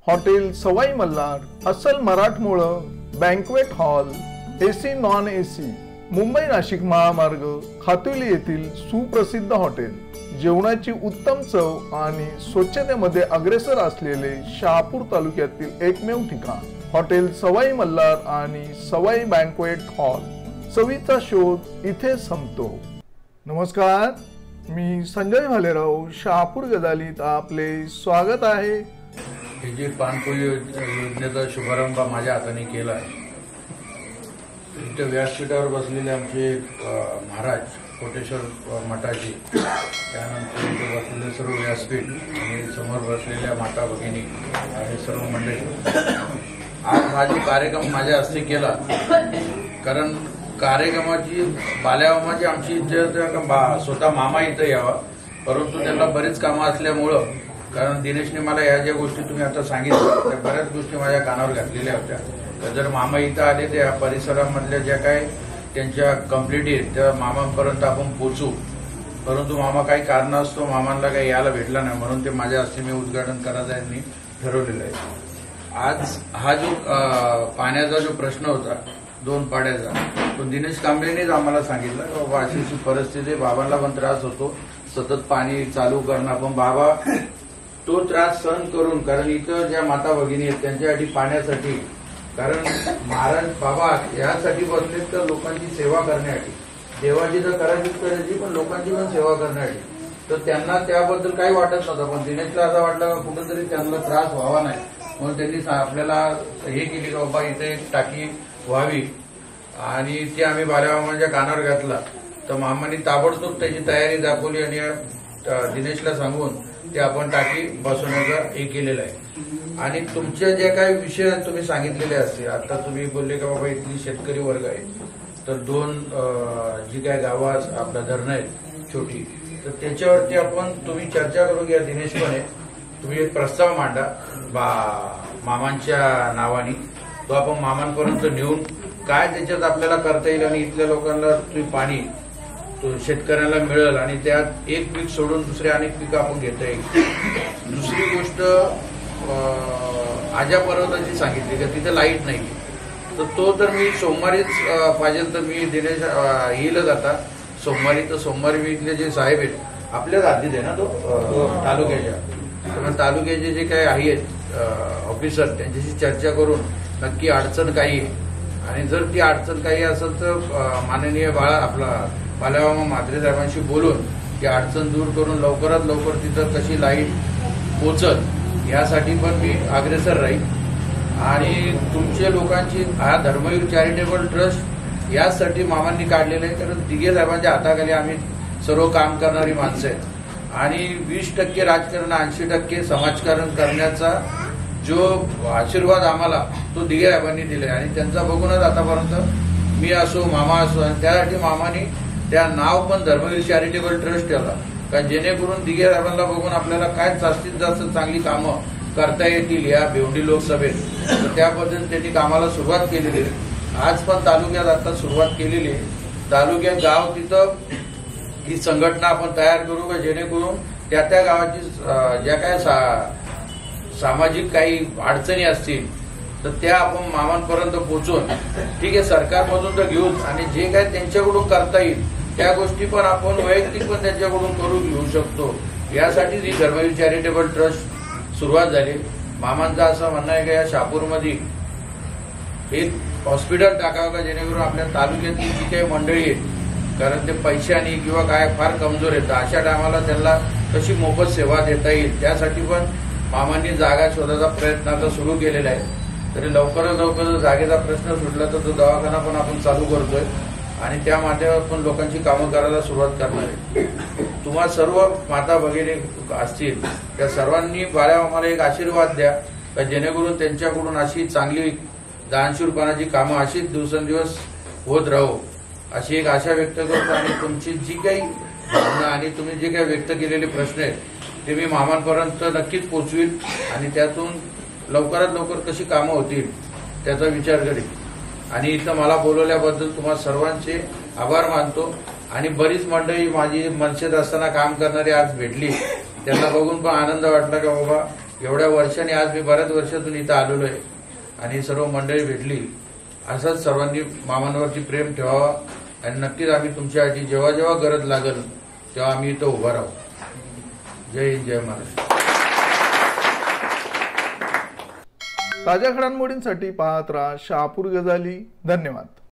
Hotel Sawai Malhar, अस्सल मराठमोळं, banquet hall, AC non AC, Mumbai Nashik महामार्ग, खातुली येथील सुप्रसिद्ध हॉटेल, जेवणाची उत्तम चव आणि स्वच्छतेमध्ये अग्रेसर असलेले शहापूर तालुक्यातील एकमेव ठिकाण हॉटेल सवाई मल्हार आणि सवाई बँक्वेट हॉल। चवीचा शोध इथे संपतो। नमस्कार, मी संजय भालेराव, शहापूर गदालीत आपले स्वागत आहे। ही जी पानपोळी योजनेचा शुभारंभ माझ्या हाताने केला आहे। इथे व्यासपीठावर बसलेले आमचे महाराज कोटेश्वर मठाजी, त्यानंतर इथे बसलेले सर्व व्यासपीठ आणि समोर बसलेल्या माता भगिनी आणि सर्व मंडळी, आज हा जो कार्यक्रम माझ्या हस्ते केला, कारण कार्यक्रमाची बाल्यामाची आमची इच्छा स्वतः मामा इथं यावा, परंतु त्यांना बरीच कामं असल्यामुळं, कारण दिनेशने मला या ज्या गोष्टी तुम्ही आता सांगितल्या त्या बऱ्याच गोष्टी माझ्या कानावर घातलेल्या होत्या। तर जर मामा इथं आले त्या परिसरामधल्या ज्या काही त्यांच्या कंप्लीट आहेत त्या मामांपर्यंत आपण पोहोचू, परंतु मामा काही कारणास्तव मामांना काही यायला भेटला नाही, म्हणून ते माझ्या हस्ते मी उद्घाटन करायचं यांनी ठरवलेलं आहे। आज हा जो पाण्याचा जो प्रश्न होता 2 पाड्याचा, तो दिनेश कांबळेनेच आम्हाला सांगितलं की बाबा अशी परिस्थिती, बाबांना पण त्रास होतो, सतत पाणी चालू करणं, पण बाबा तो त्रास सहन करून, कारण इथं ज्या माता भगिनी आहेत त्यांच्यासाठी पाण्यासाठी, कारण महाराज बाबा यासाठी बसले तर लोकांची सेवा करण्यासाठी, देवाची तर करायची पण लोकांची पण सेवा करण्यासाठी, तर त्यांना त्याबद्दल काही वाटत नव्हतं, पण दिनेशला असं वाटलं कुठेतरी त्यांना त्रास व्हावा नाही, म्हणून त्यांनी आपल्याला हे केली की बाबा इथे एक टाकी व्हावी, आणि ते आम्ही बाल्यामामांच्या कानावर घातला। तर मामांनी ताबडतोब त्याची तयारी दाखवली आणि दिनेशला सांगून ते आपण टाकी बसवण्याचं हे केलेलं आहे। आणि तुमचे जे काही विषय तुम्ही सांगितलेले असते, आता तुम्ही बोलले का बाबा इथली शेतकरी वर्ग आहे, तर 2 जी काय गावात आपला धरणं आहे छोटी, तर त्याच्यावरती आपण तुम्ही चर्चा करून घ्या। दिनेशपणे तुम्ही एक प्रस्ताव मांडा मामांच्या नावाने, तो आपण मामांपर्यंत नेऊन काय त्याच्यात आपल्याला करता येईल आणि इथल्या लोकांना तुम्ही पाणी शेतकऱ्याला मिळेल आणि त्यात एक पीक सोडून दुसरे अनेक पिकं आपण घेता येईल। दुसरी गोष्ट आजा पर्वताची सांगितली की तिथे लाईट नाही, तर तो तर मी सोमवारीच पाहिजे, तर मी दिनेश येईलच आता सोमवारी, तर सोमवारी मी इथले जे साहेब आहेत आपल्याच हातीत आहे ना तो तालुक्याच्या, तर तालुक्याचे जे काही आहेत ऑफिसर त्यांच्याशी चर्चा करून नक्की अडचण काही आहे, आणि जर ती अडचण काही असेल तर माननीय बाल्यामामा म्हात्रे साहेबांशी बोलून ती अडचण दूर करून लवकरात लवकर तिथं कशी लाईट पोचल यासाठी पण मी अग्रेसर राहील। आणि तुमच्या लोकांची हा धर्मवीर चॅरिटेबल ट्रस्ट यासाठी मामांनी काढलेलं आहे, कारण दिघे साहेबांच्या हाताखाली आम्ही सर्व काम करणारी माणसं आहेत, आणि 20% राजकारण 80% समाजकारण करण्याचा जो आशीर्वाद आम्हाला तो दिघे साहेबांनी दिले, आणि त्यांचा बघूनच आतापर्यंत मी असो मामा असो, आणि त्यासाठी मामानी त्या नाव पण धर्मवीर चॅरिटेबल ट्रस्ट ठेवला, कारण जेणेकरून दिघे साहेबांना बघून आपल्याला काय जास्तीत जास्त चांगली कामं करता येतील या भिवंडी लोकसभेत, तर त्या पद्धतीने त्यांनी कामाला सुरुवात केलेली आहे। आज पण तालुक्यात आता सुरुवात केलेली आहे, तालुक्यात गाव तिथं ही संघटना आपण तयार करू का, जेणेकरून त्या गावाची ज्या काय सामाजिक काही अडचणी असतील तर त्या आपण मामांपर्यंत पोहोचून, ठीक आहे सरकारमधून तर घेऊन, आणि जे काय त्यांच्याकडून करता येईल त्या गोष्टी पण आपण वैयक्तिक पण त्यांच्याकडून करून घेऊ शकतो, यासाठी ही धर्मवीर चॅरिटेबल ट्रस्ट सुरुवात झाली। मामांचं असं म्हणणं आहे की या शहापूरमध्ये एक हॉस्पिटल टाकावं का, जेणेकरून आपल्या तालुक्यातली जी काही मंडळी आहेत, कारण ते पैशाने किंवा काय फार कमजोर येतं, अशा टायमाला त्यांना कशी मोफत सेवा देता येईल त्यासाठी पण मामांनी जागा शोधायचा प्रयत्न आता सुरू केलेला आहे। तरी लवकरात लवकर जागेचा प्रश्न सुटला तर तो दवाखाना पण आपण चालू करतोय, आणि त्या माध्यमातून लोकांची कामं करायला सुरुवात करणार आहे। तुम्हाला सर्व माता भगिनी असतील त्या सर्वांनी बाल्यामामाला एक आशीर्वाद द्या, का जेणेकरून त्यांच्याकडून अशी चांगली दानशूरपणाची कामं अशीच दिवसेंदिवस होत राहू, अशी एक आशा व्यक्त करतो। आणि तुमची जी काही भावना आणि तुम्ही जे काही व्यक्त केलेले प्रश्न आहेत ते मी मामांपर्यंत नक्कीच पोहोचवील, आणि त्यातून लवकरात लवकर कशी कामं होतील त्याचा विचार करेल। आणि इथं मला बोलवल्याबद्दल तुम्हाला सर्वांचे आभार मानतो, आणि बरीच मंडळी माझी मनसेत असताना काम करणारी आज भेटली, त्यांना बघून पण आनंद वाटला की बाबा एवढ्या वर्षांनी आज मी बऱ्याच वर्षातून इथं आलेलो आहे आणि सर्व मंडळी भेटली. असंच सर्वांनी मामांवरती प्रेम ठेवावा आणि नक्कीच आम्ही तुमच्यासाठी जेव्हा जेव्हा गरज लागेल तेव्हा आम्ही इथं उभा राहू. जय हिंद, जय महाराष्ट्र. ताज्या घडामोडींसाठी पाहत राहा शहापूर गजाली. धन्यवाद.